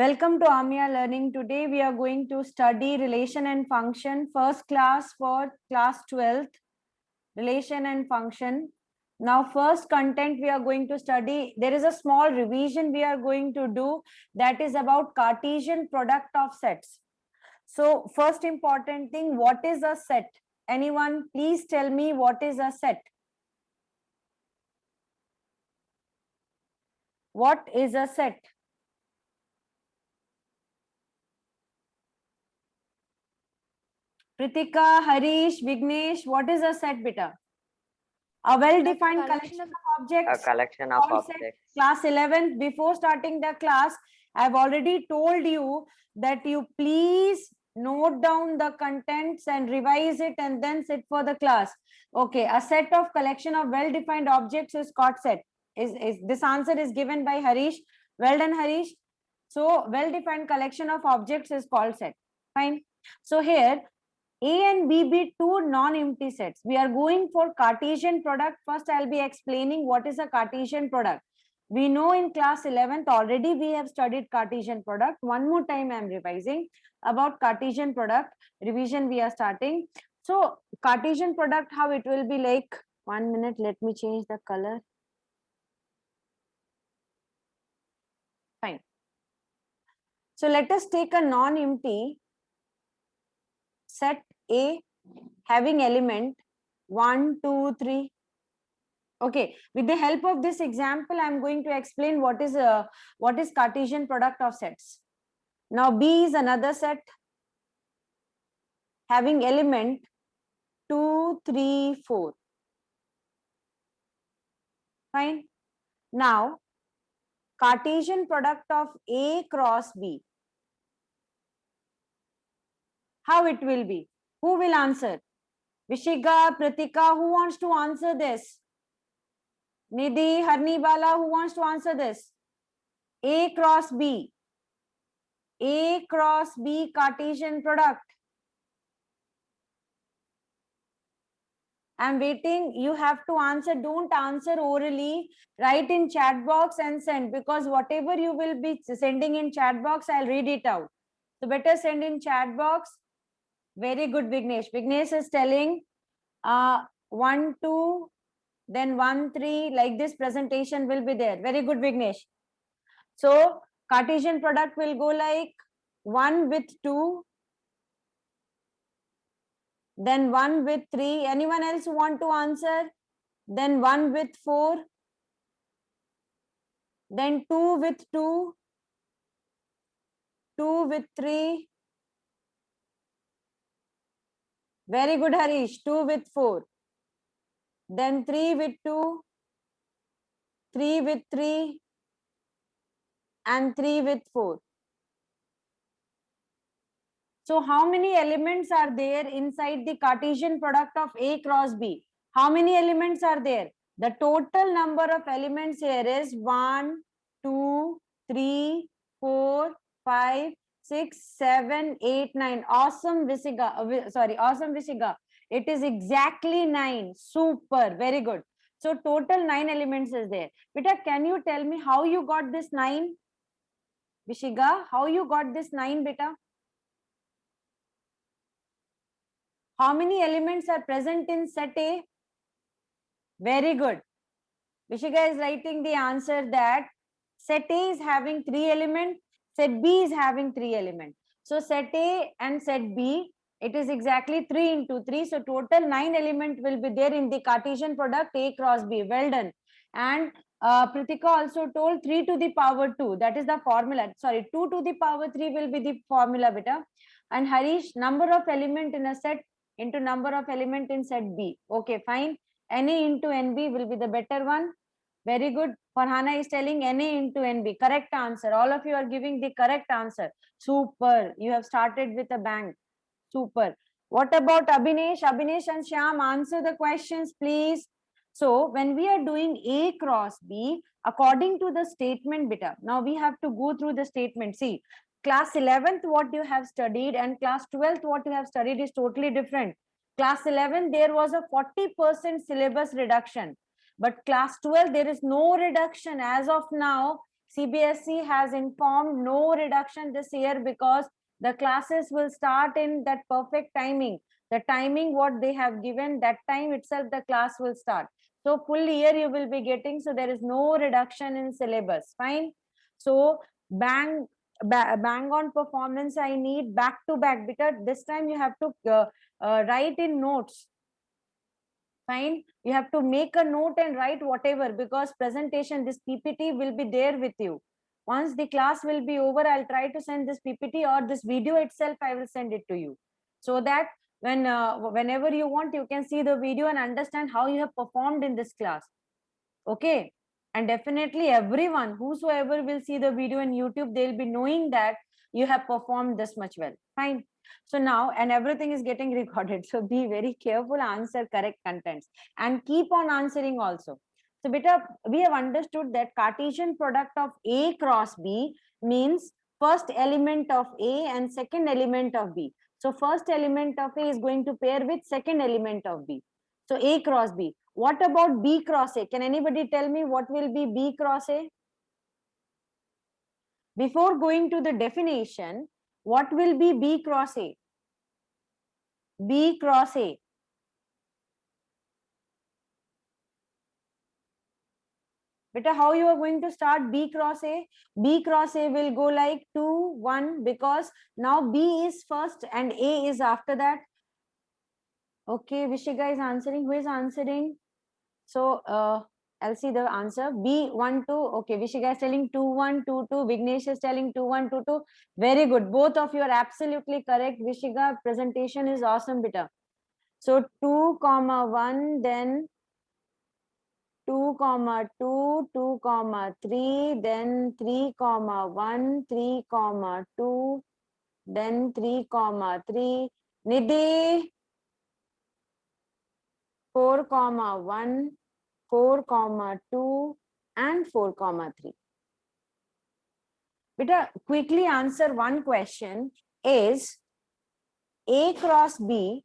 Welcome to Amia Learning. Today we are going to study relation and function, first class for class 12th, relation and function. Now first content we are going to study, there is a small revision we are going to do, that is about Cartesian product of sets. So first important thing, what is a set? Anyone please tell me what is a set? What is a set? Pritika, Harish, Vignesh, what is a set, beta? A well-defined collection of objects. A collection of objects. Class 11th, before starting the class, I've already told you that you please note down the contents and revise it and then sit for the class. Okay, a set of collection of well-defined objects is called set. Is this answer is given by Harish? Well done, Harish. So well-defined collection of objects is called set. Fine. So here A and B be two non-empty sets. We are going for Cartesian product. First, I'll be explaining what is a Cartesian product. We know in class 11th already we have studied Cartesian product. One more time I'm revising about Cartesian product. Revision we are starting. So Cartesian product, how it will be like. 1 minute, let me change the color. Fine. So let us take a non-empty set A having element 1, 2, 3. Okay, with the help of this example, I'm going to explain what is Cartesian product of sets. Now B is another set having element 2, 3, 4. Fine. Now Cartesian product of A cross B. How it will be? Who will answer? Vishiga, Pratika, who wants to answer this? Nidhi, Harnibala, who wants to answer this? A cross B. A cross B Cartesian product. I'm waiting. You have to answer. Don't answer orally. Write in chat box and send, because whatever you will be sending in chat box, I'll read it out. So better send in chat box. Very good, Vignesh. Vignesh is telling 1, 2, then 1, 3, like this presentation will be there. Very good, Vignesh. So Cartesian product will go like 1 with 2, then 1 with 3. Anyone else want to answer? Then 1 with 4, then 2 with 2, 2 with 3. Very good, Harish. 2 with 4. Then 3 with 2, 3 with 3, and 3 with 4. So how many elements are there inside the Cartesian product of A cross B? How many elements are there? The total number of elements here is 1, 2, 3, 4, 5, 6, 7, 8, 9. Awesome, Visiga. Awesome, Visiga. It is exactly 9. Super. Very good. So total 9 elements is there. Beta, can you tell me how you got this 9? Vishiga, how you got this 9, beta? How many elements are present in set A? Very good. Vishiga is writing the answer that set A is having 3 elements, set B is having 3 elements. So set A and set B, it is exactly 3 into 3. So total 9 elements will be there in the Cartesian product A cross B. Well done. And Pritika also told 3 to the power 2. That is the formula. Sorry, 2 to the power 3 will be the formula, beta. And Harish, number of element in a set into number of element in set B. Okay, fine. NA into NB will be the better one. Very good. Farhana is telling NA into NB. Correct answer. All of you are giving the correct answer. Super. You have started with a bang. Super. What about Abhinesh? Abhinesh and Shyam, answer the questions, please. So when we are doing A cross B, according to the statement, beta, now we have to go through the statement. See, class 11th, what you have studied, and class 12th, what you have studied is totally different. Class 11, there was a 40% syllabus reduction. But class 12, there is no reduction. As of now, CBSE has informed no reduction this year because the classes will start in that perfect timing. The timing what they have given, that time itself the class will start. So full year you will be getting, so there is no reduction in syllabus. Fine. So bang on performance. I need back to back, because this time you have to write in notes. Fine. You have to make a note and write whatever, because presentation, this PPT will be there with you. Once the class will be over, I'll try to send this PPT, or this video itself I will send it to you, so that whenever you want, you can see the video and understand how you have performed in this class. Okay. And definitely everyone, whosoever will see the video on YouTube, they'll be knowing that you have performed this much well. Fine. So now, and everything is getting recorded. So be very careful, answer correct contents and keep on answering also. So beta, we have understood that Cartesian product of A cross B means first element of A and second element of B. So first element of A is going to pair with second element of B. So A cross B. What about B cross A? Can anybody tell me what will be B cross A? Before going to the definition, what will be B cross A? B cross A. Beta, how you are going to start B cross A? B cross A will go like 2, 1, because now B is first and A is after that. Okay, Vishika is answering. Who is answering? So, I'll see the answer. B 1 2. Okay, Vishika is telling 2 1 2 2. Vignesh is telling 2 1 2 2. Very good. Both of you are absolutely correct. Vishika, presentation is awesome, beta. So 2 comma 1, then 2 comma 2, 2 comma 3, then 3 comma 1, 3 comma 2, then 3 comma 3. Nidhi, 4 comma 1, 4 comma 2, and 4 comma 3. Beta, quickly answer one question. Is A cross B